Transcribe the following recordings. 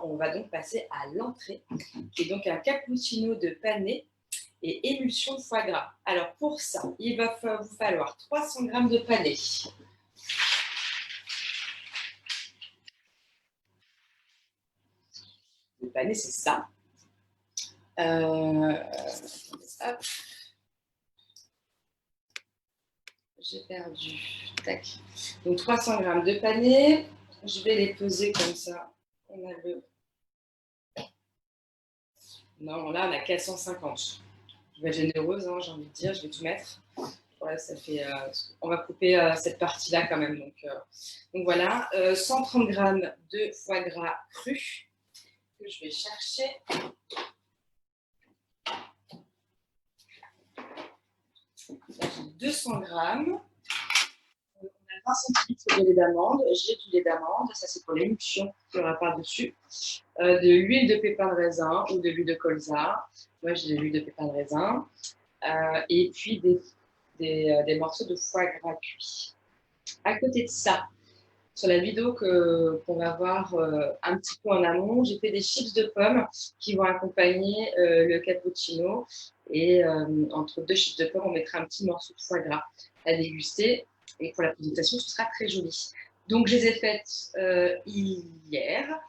on va donc passer à l'entrée, qui est donc un cappuccino de panais et émulsion de foie gras. Alors pour ça, il va vous falloir 300 g de panais. Le panais, c'est ça. Hop. J'ai perdu. Tac. Donc 300 g de panais. Je vais les peser comme ça. On a le. Non, là, on a 450. Je vais être généreuse, hein, j'ai envie de dire. Je vais tout mettre. Ouais, ça fait. On va couper cette partie-là quand même. Donc voilà. 130 g de foie gras cru que je vais chercher. Là, j'ai 200 g. On a 20 centilitres de lait d'amande. J'ai du lait d'amande. Ça, c'est pour l'émulsion qu'il y aura par-dessus. De l'huile de pépins de raisin ou de l'huile de colza. Moi, j'ai de l'huile de pépins de raisin. Et puis des morceaux de foie gras cuit. À côté de ça, sur la vidéo qu'on va voir un petit peu en amont, j'ai fait des chips de pommes qui vont accompagner le cappuccino. Et entre 2 chips de pommes, on mettra un petit morceau de foie gras à déguster. Et pour la présentation, ce sera très joli. Donc, je les ai faites hier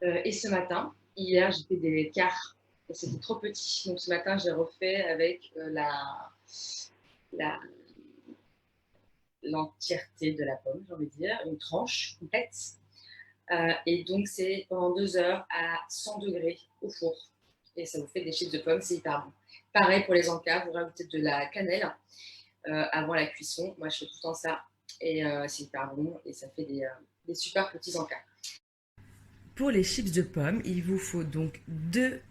et ce matin. Hier, j'ai fait des quarts et c'était trop petit. Donc, ce matin, j'ai refait avec l'entièreté de la pomme, j'ai envie de dire, une tranche complète. Et donc, c'est pendant 2 heures à 100 degrés au four. Et ça vous fait des chips de pommes, c'est hyper bon. Pareil pour les encas, vous rajoutez de la cannelle avant la cuisson. Moi, je fais tout le temps ça. Et c'est hyper bon et ça fait des super petits encas. Pour les chips de pommes, il vous faut donc 2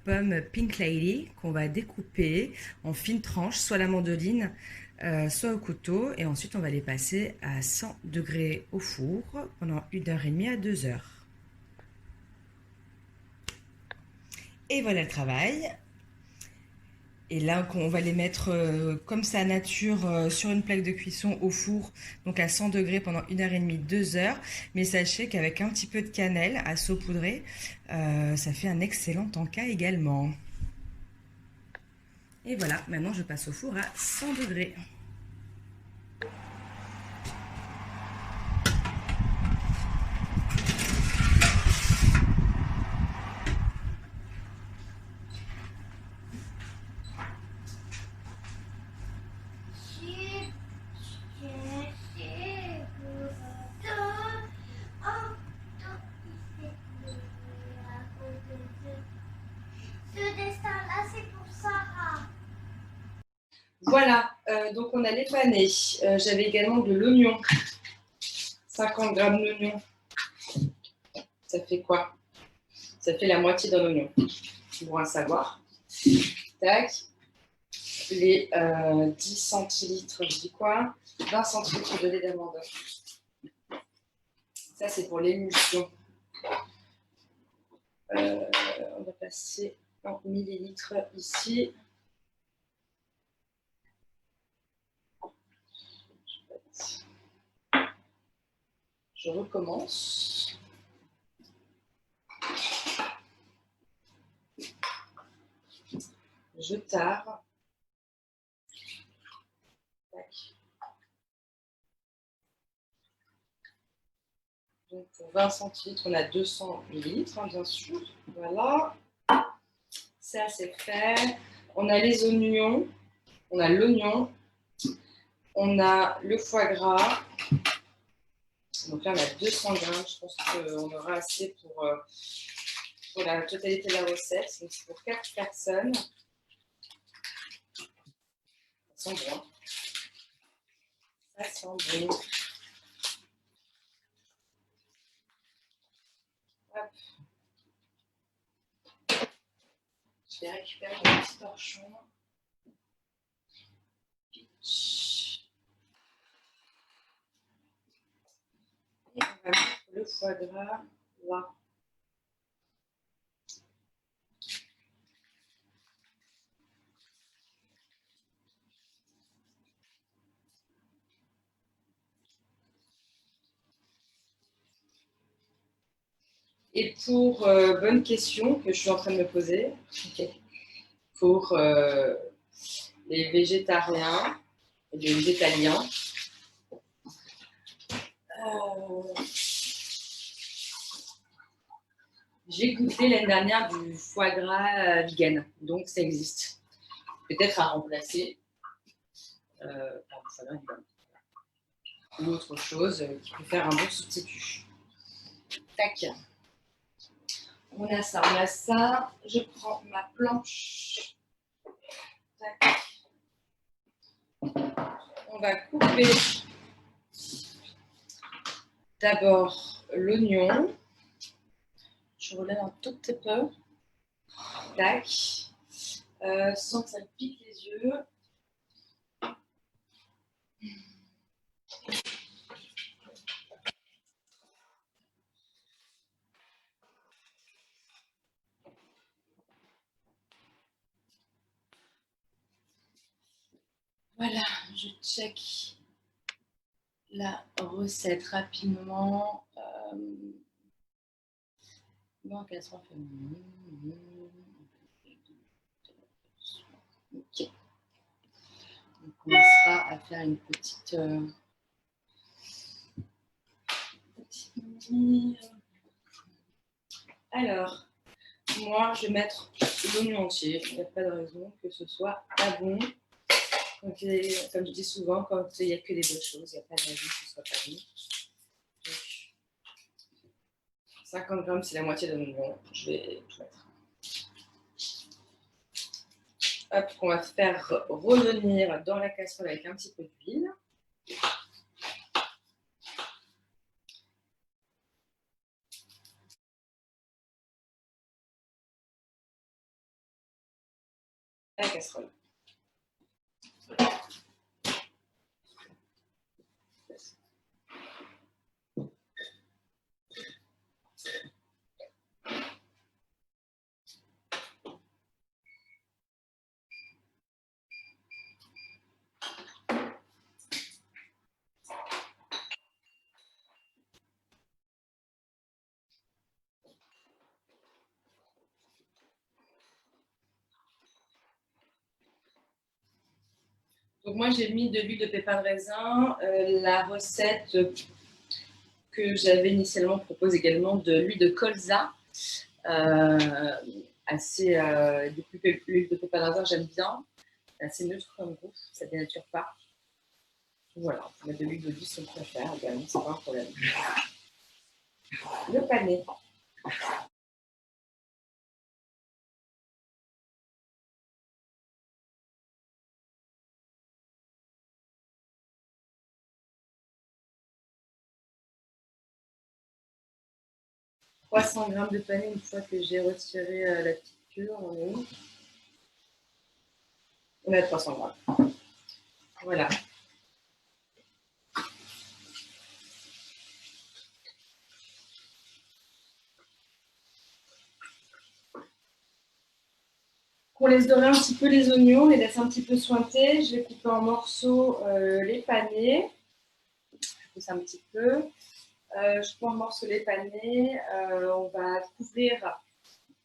pommes Pink Lady qu'on va découper en fines tranches, soit la mandoline, soit au couteau. Et ensuite, on va les passer à 100 degrés au four pendant 1h30 à 2 heures. Et voilà le travail. Et là, on va les mettre comme ça nature sur une plaque de cuisson au four, donc à 100 degrés pendant 1h30, 2 heures. Mais sachez qu'avec un petit peu de cannelle à saupoudrer, ça fait un excellent encas également. Et voilà, maintenant je passe au four à 100 degrés. Voilà, donc on a les panais. J'avais également de l'oignon. 50 g d'oignon. Ça fait quoi? Ça fait la moitié d'un oignon. Bon à savoir. Tac. Les 10 centilitres, je dis quoi? 20 centilitres de lait d'amande. Ça, c'est pour l'émulsion. On va passer en millilitres ici. Je recommence. Je tare. Tac. Donc pour 20 centilitres, on a 200 millilitres, hein, bien sûr. Voilà. Ça, c'est fait. On a les oignons. On a l'oignon. On a le foie gras. Donc là, on a 200 grammes. Je pense qu'on aura assez pour la totalité de la recette. Donc c'est pour 4 personnes. Ça sent bon. Ça sent bon. Hop. Je vais récupérer mon petit torchon. Et on va mettre le foie gras là. Et pour bonne question que je suis en train de me poser, pour les végétariens et les végétaliens, j'ai goûté l'année dernière du foie gras vegan, donc ça existe. Peut-être à remplacer par du foie gras vegan. Ou autre chose qui peut faire un bon substitut. Tac. On a ça, on a ça. Je prends ma planche. Tac. On va couper d'abord l'oignon. Je relève un tout petit peu. Tac. Sans que ça me pique les yeux. Voilà, je check la recette rapidement. Ok. On commencera à faire une petite Alors, moi, je vais mettre l'oignon entier. Il n'y a pas de raison que ce soit pas bon. Donc, comme je dis souvent, quand il n'y a que des bonnes choses, il n'y a pas de raison que ce soit pas bon. Donc, 50 grammes, c'est la moitié de l'oignon. Je vais tout mettre. Hop, qu'on va faire revenir dans la casserole avec un petit peu d'huile. La casserole. Donc moi, j'ai mis de l'huile de pépins de raisin. La recette que j'avais initialement propose également de l'huile de colza. Assez l'huile de pépins de raisin, j'aime bien. Assez neutre comme goût, ça ne dénature pas. Voilà, on peut mettre de l'huile d'olive si on préfère également, c'est pas un problème. Le pané. « 300 g de pané une fois que j'ai retiré la piqûre. On est à 300 g. Voilà. On laisse dorer un petit peu les oignons, les laisse un petit peu sointer. Je vais couper en morceaux les panés. Je pousse un petit peu. Je coupe en morceaux les panés. On va couvrir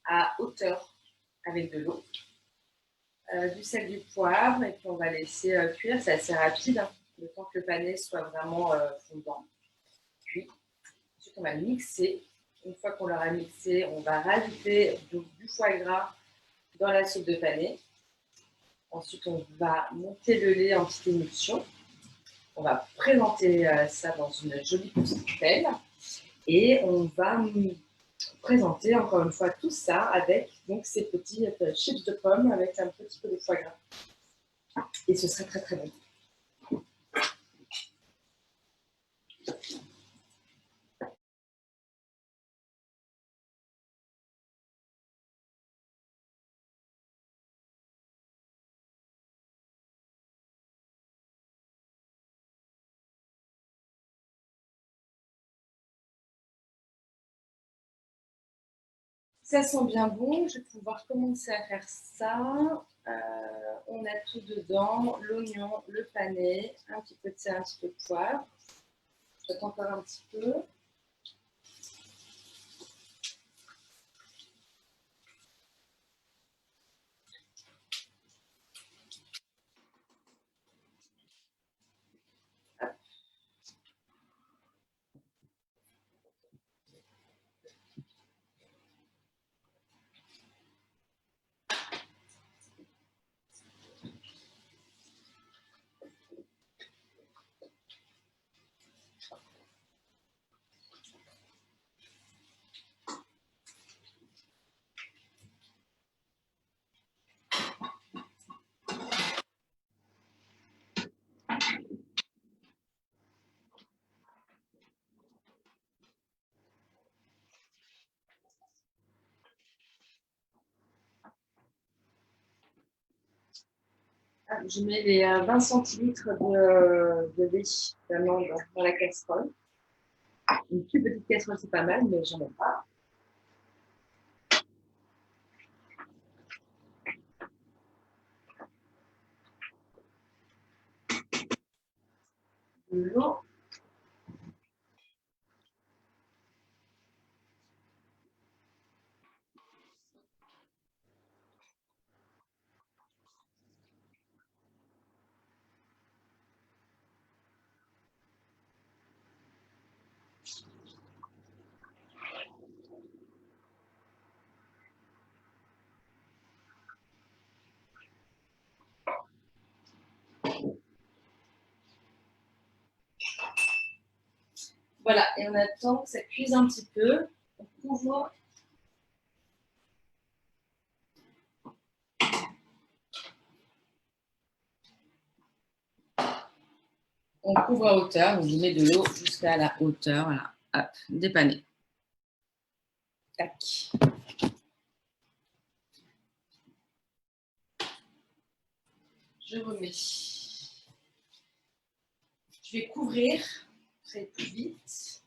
à hauteur avec de l'eau. Du sel, du poivre, et puis on va laisser cuire. C'est assez rapide, hein, le temps que le pané soit vraiment fondant. Puis, ensuite, on va le mixer. Une fois qu'on l'aura mixé, on va rajouter du foie gras dans la soupe de pané. Ensuite, on va monter le lait en petite émulsion. On va présenter ça dans une jolie petite pelle. Et on va présenter encore une fois tout ça avec donc, ces petits chips de pommes avec un petit peu de foie gras. Et ce serait très très bon. Ça sent bien bon, je vais pouvoir commencer à faire ça. On a tout dedans, l'oignon, le pané, un petit peu de sel, un petit peu de poivre. J'attends encore un petit peu. je mets les 20 centilitres de lait d'amande dans la casserole. Une plus petite casserole, c'est pas mal, mais j'en ai pas. De l'eau. Voilà, et on attend que ça cuise un petit peu. On couvre à hauteur, on met de l'eau jusqu'à la hauteur, voilà, hop, dépanner. Tac. Je remets. Je vais couvrir, ça va plus vite.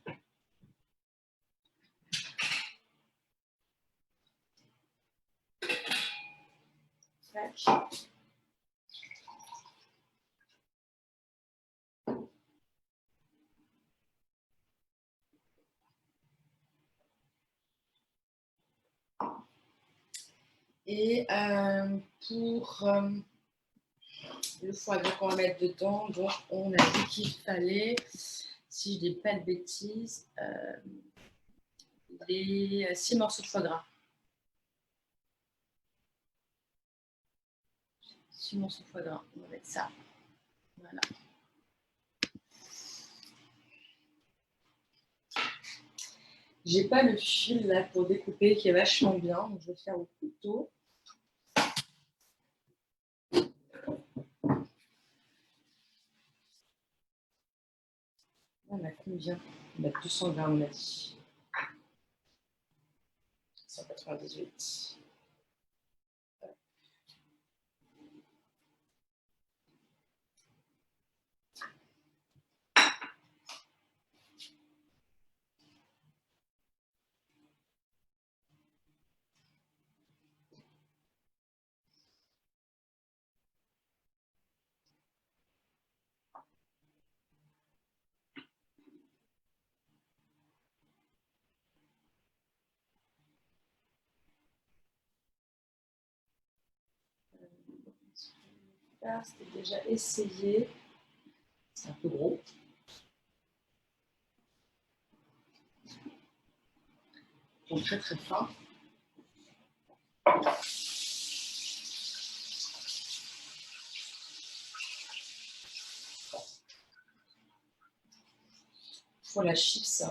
Tac. Et pour le foie gras qu'on va mettre dedans, donc on a dit qu'il fallait, si je dis pas de bêtises, les 6 morceaux de foie gras. 6 morceaux de foie gras, on va mettre ça. Voilà. J'ai pas le fil là pour découper qui est vachement bien, donc je vais faire au couteau. On a combien? On a 200 grammes, on a dit. 198. C'était déjà essayé. C'est un peu gros. Donc très très fin. Pour la chips.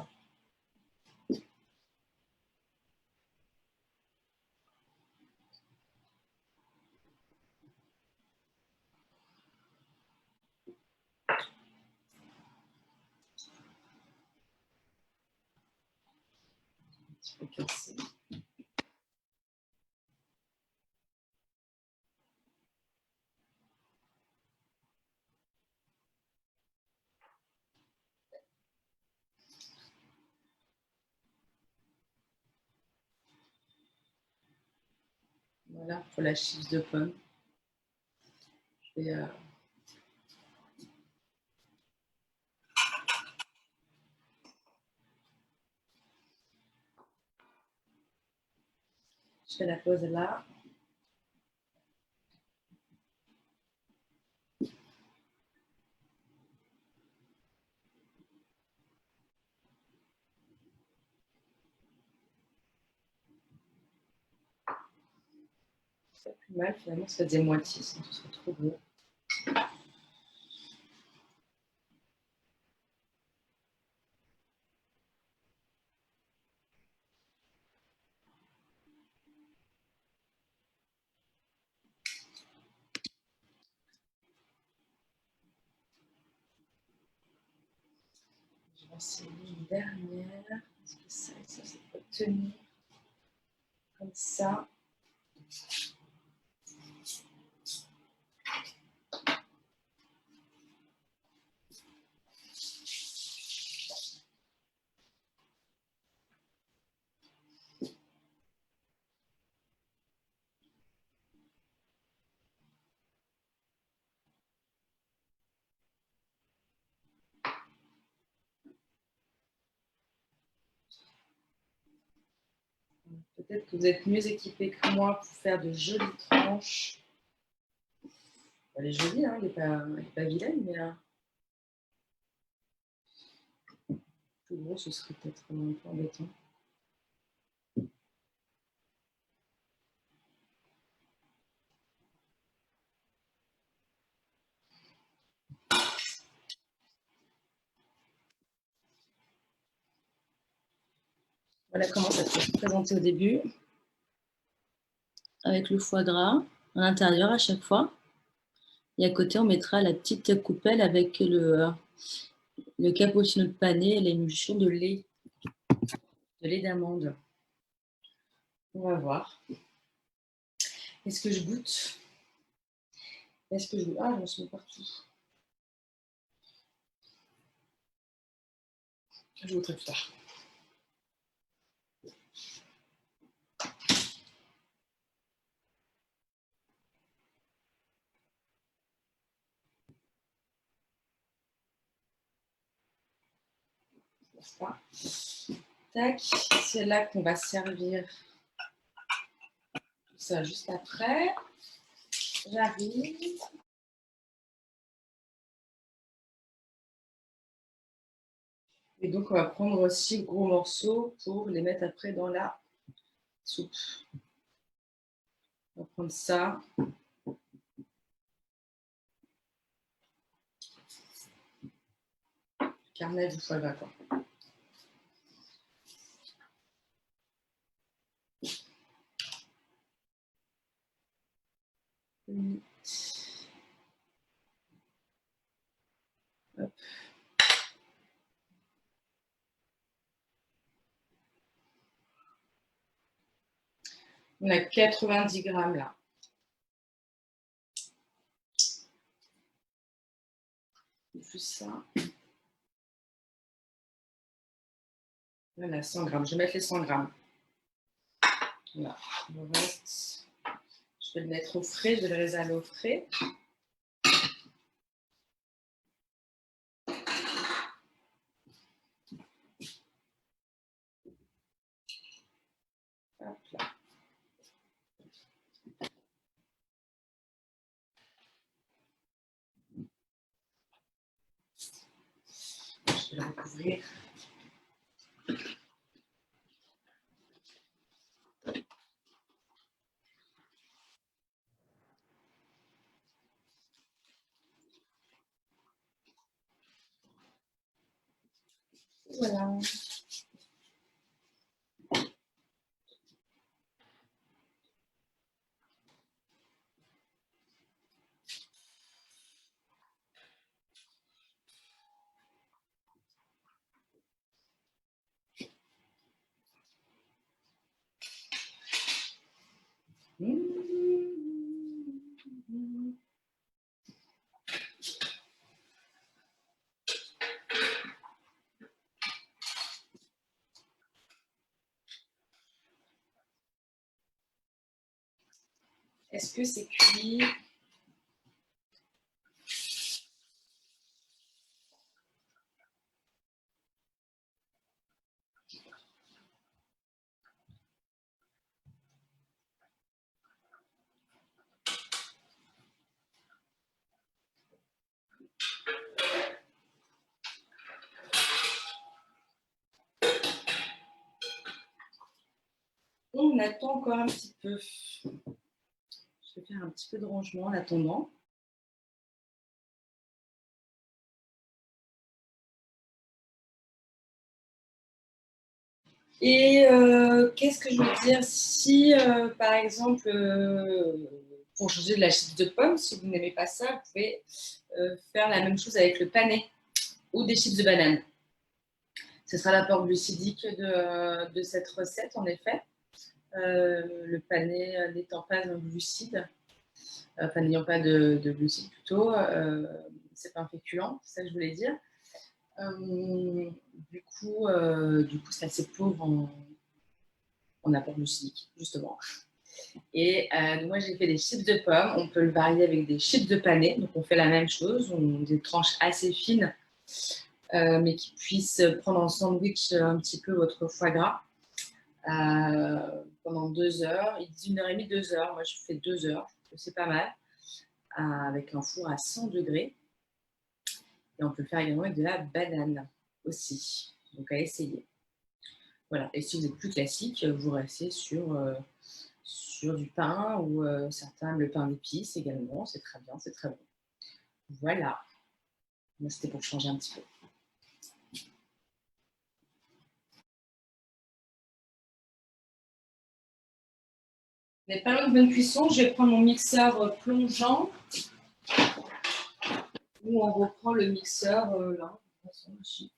Un petit peu cassé. Voilà pour la chips de pomme. Et je fais la pause là. C'est pas plus mal finalement, ça faisait moitié, sinon ce serait trop gros. Je vais essayer une dernière. Est-ce que ça peut tenir comme ça? Peut-être que vous êtes mieux équipés que moi pour faire de jolies tranches. Elle est jolie, hein, elle n'est pas vilaine, mais plus gros, ce serait peut-être un peu embêtant. Voilà comment ça peut se présenter au début. Avec le foie gras à l'intérieur à chaque fois. Et à côté, on mettra la petite coupelle avec le cappuccino de pané et l'émulsion de lait d'amande. On va voir. Est-ce que je goûte? Est-ce que je goûte? Ah, j'en suis partout. Je goûterai plus tard. Ça. Tac, c'est là qu'on va servir tout ça juste après. J'arrive. Et donc, on va prendre 6 gros morceaux pour les mettre après dans la soupe. On va prendre ça. Carnet du foie gras, quoi. Hop. On a 90 grammes là. Plus ça. Voilà, 100 grammes. Je vais mettre les 100 grammes. Voilà. Le reste, je vais le mettre au frais. Je vais le réserver au frais. Hop là. Je vais le recouvrir. Voilà. Est-ce que c'est cuit? On attend encore un petit peu. Je vais faire un petit peu de rangement en attendant. Et qu'est-ce que je veux dire? Si, par exemple, pour changer de la chips de pomme, si vous n'aimez pas ça, vous pouvez faire la même chose avec le panais ou des chips de banane. Ce sera l'apport glucidique de cette recette, en effet. Le panais n'étant pas un glucide, enfin n'ayant pas de glucides plutôt, c'est pas un féculent, c'est ça que je voulais dire. Du coup, c'est assez pauvre en apport glucidique, justement. Et moi, j'ai fait des chips de pommes. On peut le varier avec des chips de panais. Donc, on fait la même chose. On a des tranches assez fines, mais qui puissent prendre en sandwich un petit peu votre foie gras. pendant 2 heures. Ils disent 1h30, 2 heures. Moi, je fais 2 heures. C'est pas mal. Avec un four à 100 degrés. Et on peut le faire également avec de la banane aussi. Donc, à essayer. Voilà. Et si vous êtes plus classique, vous restez sur du pain ou certains, le pain d'épices également. C'est très bien, c'est très bon. Voilà. C'était pour changer un petit peu. Mais pas loin de bonne cuisson, je vais prendre mon mixeur plongeant. Ou on reprend le mixeur là. De toute façon, aussi.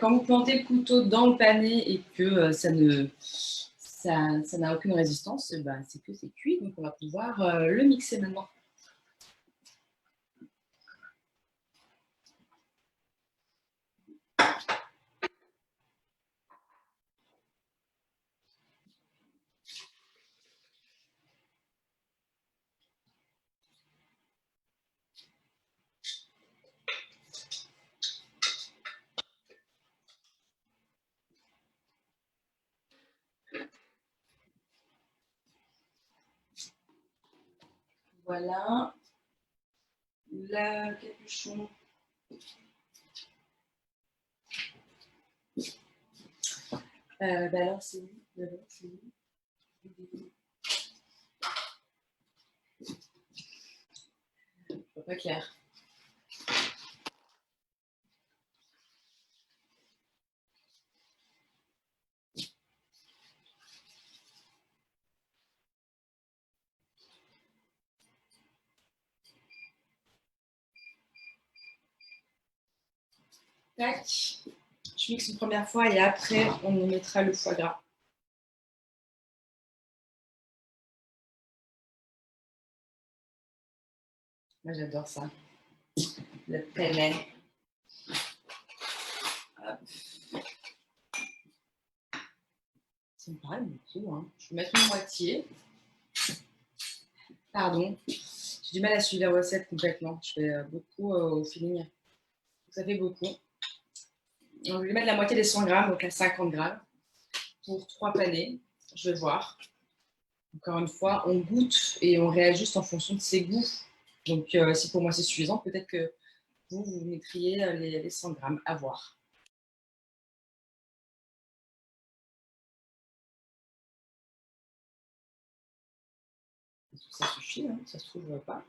Quand vous plantez le couteau dans le panier et que ça n'a aucune résistance, c'est que c'est cuit. Donc, on va pouvoir le mixer maintenant. Voilà. La capuchon. Alors, c'est où? Pas clair. Tac. Je mixe une première fois et après, on y mettra le foie gras. Moi, j'adore ça. Le penne. Ça me paraît beaucoup. Hein. Je vais mettre une moitié. Pardon. J'ai du mal à suivre la recette complètement. Je fais beaucoup au feeling. Ça fait beaucoup. Donc, je vais mettre la moitié des 100 grammes, donc à 50 grammes, pour 3 panés. Je vais voir. Encore une fois, on goûte et on réajuste en fonction de ses goûts. Donc, si pour moi c'est suffisant, peut-être que vous mettriez les 100 grammes. À voir. Ça suffit, hein, ça se trouve pas.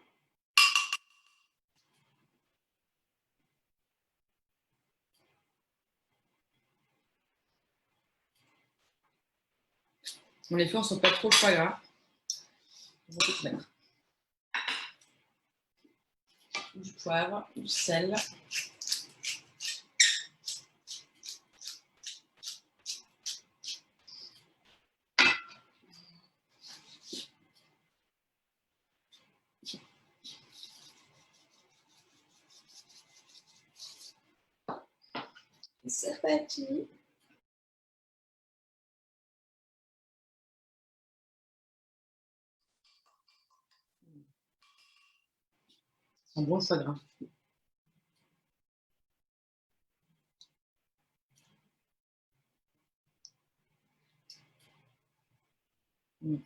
Bon, les fleurs ne sont pas trop foie gras. On va tout mettre. Du poivre, du sel. C'est parti. Un bon foie gras. On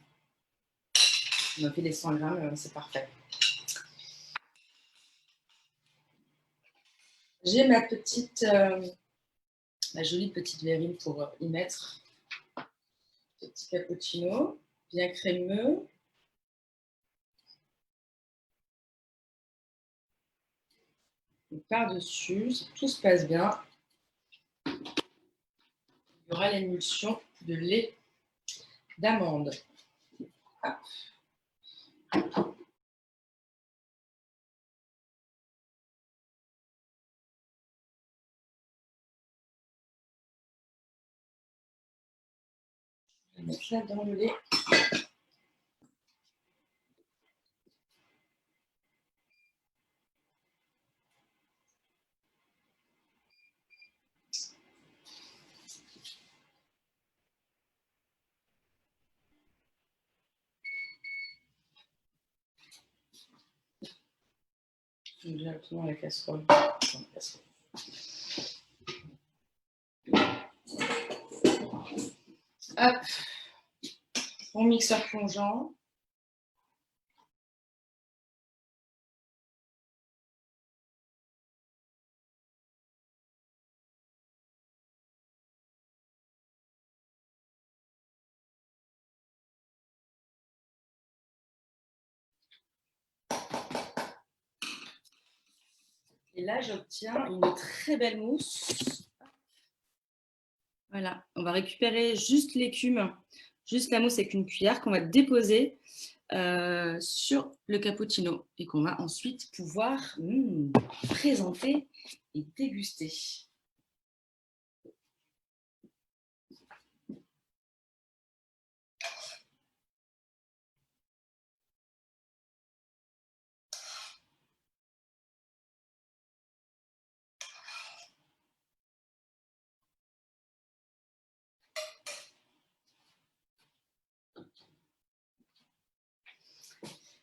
a fait les 100 grammes, c'est parfait. J'ai ma jolie petite verrine pour y mettre. Petit cappuccino, bien crémeux. Par-dessus, si tout se passe bien, il y aura l'émulsion de lait d'amande. Je vais mettre là dans le lait. directement à la casserole. Hop, mon mixeur plongeant. Et là, j'obtiens une très belle mousse. Voilà, on va récupérer juste l'écume, juste la mousse avec une cuillère qu'on va déposer sur le cappuccino et qu'on va ensuite pouvoir présenter et déguster.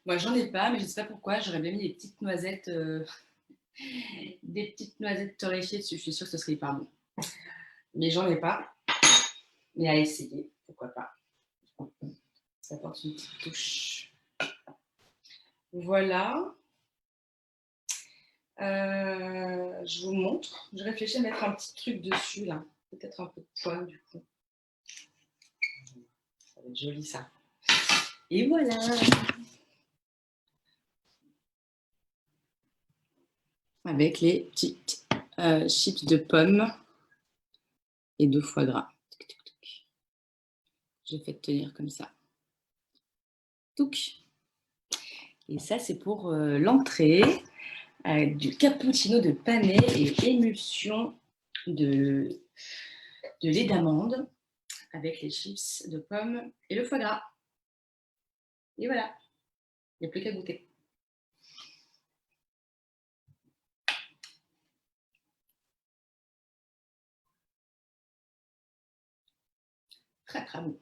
Moi, j'en ai pas, mais je ne sais pas pourquoi. J'aurais bien mis des petites noisettes torréfiées dessus. Je suis sûre que ce serait hyper bon. Mais j'en ai pas. Mais à essayer, pourquoi pas. Ça apporte une petite touche. Voilà. Je vous montre. Je réfléchis à mettre un petit truc dessus, là. Peut-être un peu de poil, du coup. Ça va être joli, ça. Et voilà. Avec les petites chips de pommes et de foie gras. J'ai fait tenir comme ça. Touc. Et ça, c'est pour l'entrée. Du cappuccino de panais et émulsion de lait d'amande avec les chips de pommes et le foie gras. Et voilà, il n'y a plus qu'à goûter. Très très bon.